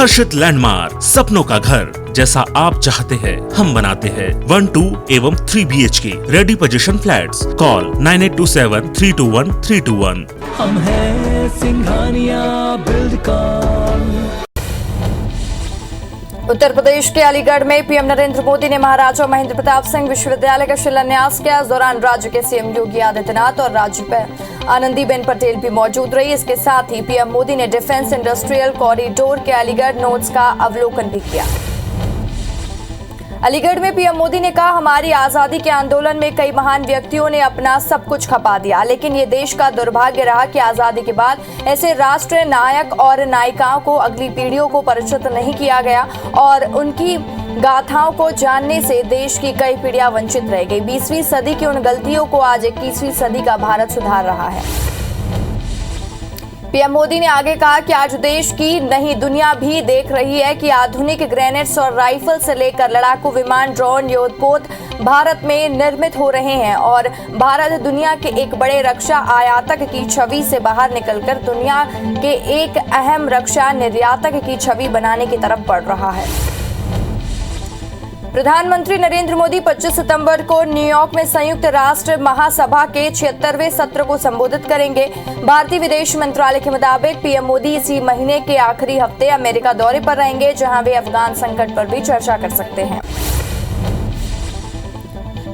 हर्षित landmark, सपनों का घर जैसा आप चाहते हैं हम बनाते हैं। 1, 2 एवं 3 BHK ready position flats. Call 9827321321। हम हैं सिंघानिया बिल्डकॉन। उत्तर प्रदेश के अलीगढ़ में पीएम नरेंद्र मोदी ने महाराजा महेंद्र प्रताप सिंह विश्वविद्यालय का शिलान्यास किया। इस दौरान राज्य के सीएम योगी आदित्यनाथ और राज्यपाल आनंदीबेन पटेल भी मौजूद रही। इसके साथ ही पीएम मोदी ने डिफेंस इंडस्ट्रियल कॉरिडोर के अलीगढ़ नोड्स का अवलोकन भी किया। अलीगढ़ में पीएम मोदी ने कहा, हमारी आजादी के आंदोलन में कई महान व्यक्तियों ने अपना सब कुछ खपा दिया, लेकिन ये देश का दुर्भाग्य रहा कि आजादी के बाद ऐसे राष्ट्र नायक और नायिकाओं को अगली पीढ़ियों को परिचित नहीं किया गया और उनकी गाथाओं को जानने से देश की कई पीढ़ियां वंचित रह गई। 20वीं सदी की उन गलतियों को आज 21वीं सदी का भारत सुधार रहा है। पीएम मोदी ने आगे कहा कि आज देश की नहीं दुनिया भी देख रही है कि आधुनिक ग्रेनेड्स और राइफल से लेकर लड़ाकू विमान, ड्रोन, युद्धपोत भारत में निर्मित हो रहे हैं और भारत दुनिया के एक बड़े रक्षा आयातक की छवि से बाहर निकलकर दुनिया के एक अहम रक्षा निर्यातक की छवि बनाने की तरफ बढ़ रहा है। प्रधानमंत्री नरेंद्र मोदी 25 सितंबर को न्यूयॉर्क में संयुक्त राष्ट्र महासभा के 76वें सत्र को संबोधित करेंगे। भारतीय विदेश मंत्रालय के मुताबिक पीएम मोदी इसी महीने के आखिरी हफ्ते अमेरिका दौरे पर रहेंगे, जहां वे अफगान संकट पर भी चर्चा कर सकते हैं।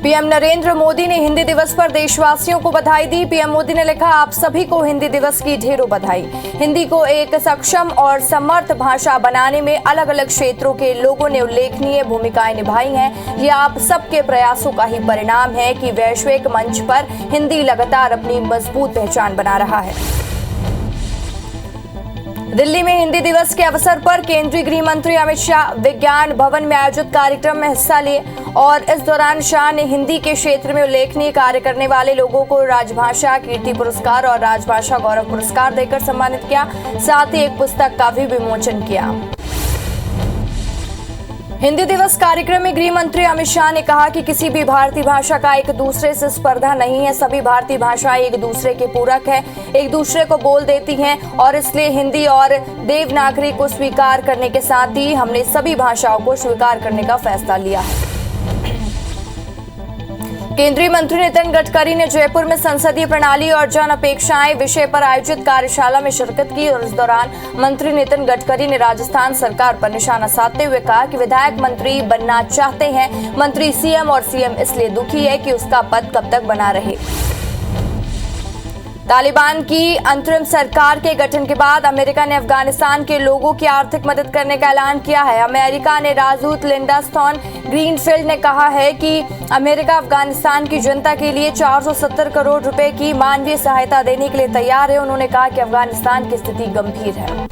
पीएम नरेंद्र मोदी ने हिंदी दिवस पर देशवासियों को बधाई दी। पीएम मोदी ने लिखा, आप सभी को हिंदी दिवस की ढेरों बधाई। हिंदी को एक सक्षम और समर्थ भाषा बनाने में अलग अलग क्षेत्रों के लोगों ने उल्लेखनीय भूमिकाएं निभाई हैं। ये आप सबके प्रयासों का ही परिणाम है कि वैश्विक मंच पर हिंदी लगातार अपनी मजबूत पहचान बना रहा है। दिल्ली में हिंदी दिवस के अवसर पर केंद्रीय गृह मंत्री अमित शाह विज्ञान भवन में आयोजित कार्यक्रम में हिस्सा लिए और इस दौरान शाह ने हिंदी के क्षेत्र में उल्लेखनीय कार्य करने वाले लोगों को राजभाषा कीर्ति पुरस्कार और राजभाषा गौरव पुरस्कार देकर सम्मानित किया। साथ ही एक पुस्तक का भी विमोचन किया। हिंदी दिवस कार्यक्रम में गृह मंत्री अमित शाह ने कहा कि किसी भी भारतीय भाषा का एक दूसरे से स्पर्धा नहीं है। सभी भारतीय भाषाएं एक दूसरे के पूरक है, एक दूसरे को बोल देती हैं और इसलिए हिंदी और देवनागरी को स्वीकार करने के साथ ही हमने सभी भाषाओं को स्वीकार करने का फैसला लिया है। केंद्रीय मंत्री नितिन गडकरी ने जयपुर में संसदीय प्रणाली और जन अपेक्षाएं विषय पर आयोजित कार्यशाला में शिरकत की और इस दौरान मंत्री नितिन गडकरी ने राजस्थान सरकार पर निशाना साधते हुए कहा कि विधायक मंत्री बनना चाहते हैं, मंत्री सीएम और सीएम इसलिए दुखी है कि उसका पद कब तक बना रहे। तालिबान की अंतरिम सरकार के गठन के बाद अमेरिका ने अफगानिस्तान के लोगों की आर्थिक मदद करने का ऐलान किया है। अमेरिका ने राजदूत लिंडा स्टोन ग्रीनफील्ड ने कहा है कि अमेरिका अफगानिस्तान की जनता के लिए 470 करोड़ रुपए की मानवीय सहायता देने के लिए तैयार है। उन्होंने कहा कि अफगानिस्तान की स्थिति गंभीर है।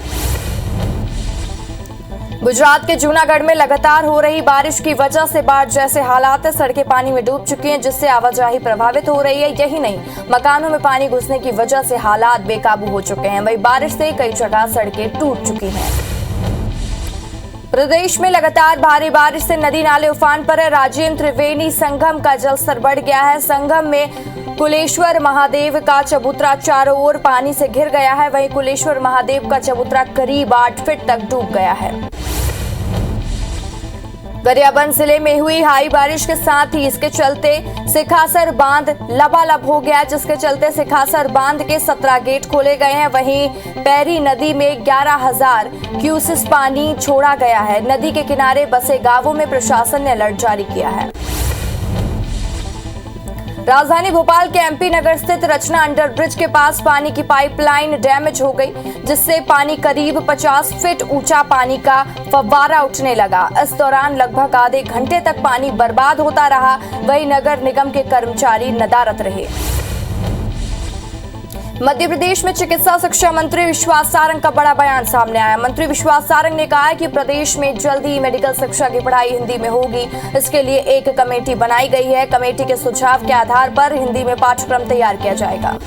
गुजरात के जूनागढ़ में लगातार हो रही बारिश की वजह से बाढ़ जैसे हालात है। सड़कें पानी में डूब चुकी हैं, जिससे आवाजाही प्रभावित हो रही है। यही नहीं, मकानों में पानी घुसने की वजह से हालात बेकाबू हो चुके हैं। वहीं बारिश से कई जगह सड़कें टूट चुकी हैं। प्रदेश में लगातार भारी बारिश से नदी नाले उफान पर है। राजेंद्र त्रिवेणी संगम का जलस्तर बढ़ गया है। संगम में कुलेश्वर महादेव का चबूतरा चारों ओर पानी से घिर गया है। वहीं कुलेश्वर महादेव का चबूतरा करीब 8 फीट तक डूब गया है। गरियाबंद जिले में हुई भारी बारिश के साथ ही इसके चलते सिखासर बांध लबालब हो गया, जिसके चलते सिखासर बांध के 17 गेट खोले गए हैं। वहीं पैरी नदी में 11,000 क्यूसेस पानी छोड़ा गया है। नदी के किनारे बसे गांवों में प्रशासन ने अलर्ट जारी किया है। राजधानी भोपाल के एमपी नगर स्थित रचना अंडरब्रिज के पास पानी की पाइपलाइन डैमेज हो गई, जिससे पानी करीब 50 फीट ऊंचा पानी का फव्वारा उठने लगा। इस दौरान लगभग आधे घंटे तक पानी बर्बाद होता रहा। वहीं नगर निगम के कर्मचारी नदारत रहे। मध्य प्रदेश में चिकित्सा शिक्षा मंत्री विश्वास सारंग का बड़ा बयान सामने आया। मंत्री विश्वास सारंग ने कहा है कि प्रदेश में जल्द ही मेडिकल शिक्षा की पढ़ाई हिंदी में होगी। इसके लिए एक कमेटी बनाई गई है। कमेटी के सुझाव के आधार पर हिंदी में पाठ्यक्रम तैयार किया जाएगा।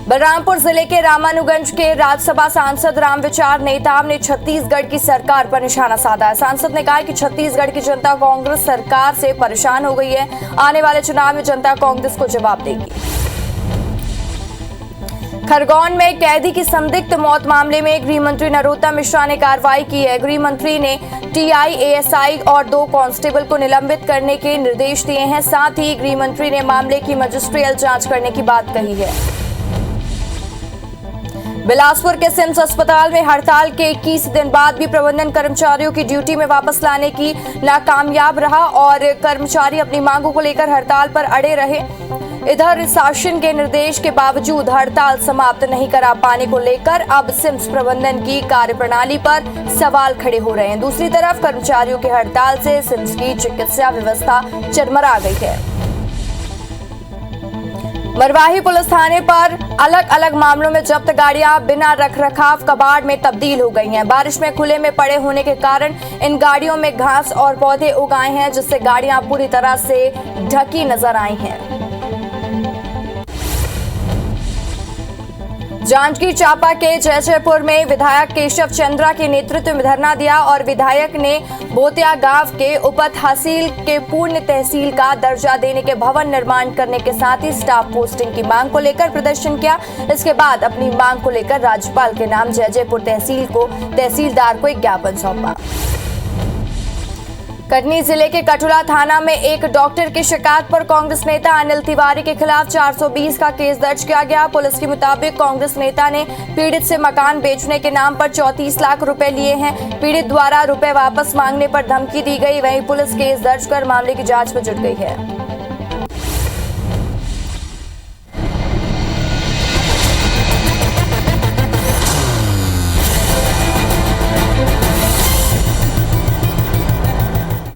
बलरामपुर जिले के रामानुगंज के राज्यसभा सांसद रामविचार नेताम ने छत्तीसगढ़ की सरकार पर निशाना साधा है। सांसद ने कहा कि छत्तीसगढ़ की जनता कांग्रेस सरकार से परेशान हो गई है। आने वाले चुनाव में जनता कांग्रेस को जवाब देगी। खरगोन में कैदी की संदिग्ध मौत मामले में गृह मंत्री नरोत्तम मिश्रा ने कार्रवाई की है। गृह मंत्री ने टीआई, एएसआई और 2 कांस्टेबल को निलंबित करने के निर्देश दिए हैं। साथ ही गृह मंत्री ने मामले की मजिस्ट्रियल जांच करने की बात कही है। बिलासपुर के सिम्स अस्पताल में हड़ताल के 21 दिन बाद भी प्रबंधन कर्मचारियों की ड्यूटी में वापस लाने की नाकामयाब रहा और कर्मचारी अपनी मांगों को लेकर हड़ताल पर अड़े रहे। इधर शासन के निर्देश के बावजूद हड़ताल समाप्त नहीं करा पाने को लेकर अब सिम्स प्रबंधन की कार्यप्रणाली पर सवाल खड़े हो रहे हैं। दूसरी तरफ कर्मचारियों की हड़ताल से सिम्स की चिकित्सा व्यवस्था चरमरा गई है। मरवाही पुलिस थाने पर अलग अलग मामलों में जब्त गाड़ियां बिना रखरखाव कबाड़ में तब्दील हो गई हैं। बारिश में खुले में पड़े होने के कारण इन गाड़ियों में घास और पौधे उग आए हैं, जिससे गाड़ियां पूरी तरह से ढकी नजर आई हैं। जांजगीर चांपा के जयजयपुर में विधायक केशव चंद्रा के नेतृत्व में धरना दिया और विधायक ने बोतिया गांव के उप तहसील के पूर्ण तहसील का दर्जा देने के भवन निर्माण करने के साथ ही स्टाफ पोस्टिंग की मांग को लेकर प्रदर्शन किया। इसके बाद अपनी मांग को लेकर राज्यपाल के नाम जयजयपुर तहसीलदार को एक ज्ञापन सौंपा। कटनी जिले के कटुला थाना में एक डॉक्टर की शिकायत पर कांग्रेस नेता अनिल तिवारी के खिलाफ 420 का केस दर्ज किया गया। पुलिस के मुताबिक कांग्रेस नेता ने पीड़ित से मकान बेचने के नाम पर 34 लाख रुपए लिए हैं। पीड़ित द्वारा रुपए वापस मांगने पर धमकी दी गई। वहीं पुलिस केस दर्ज कर मामले की जांच में जुट गई है।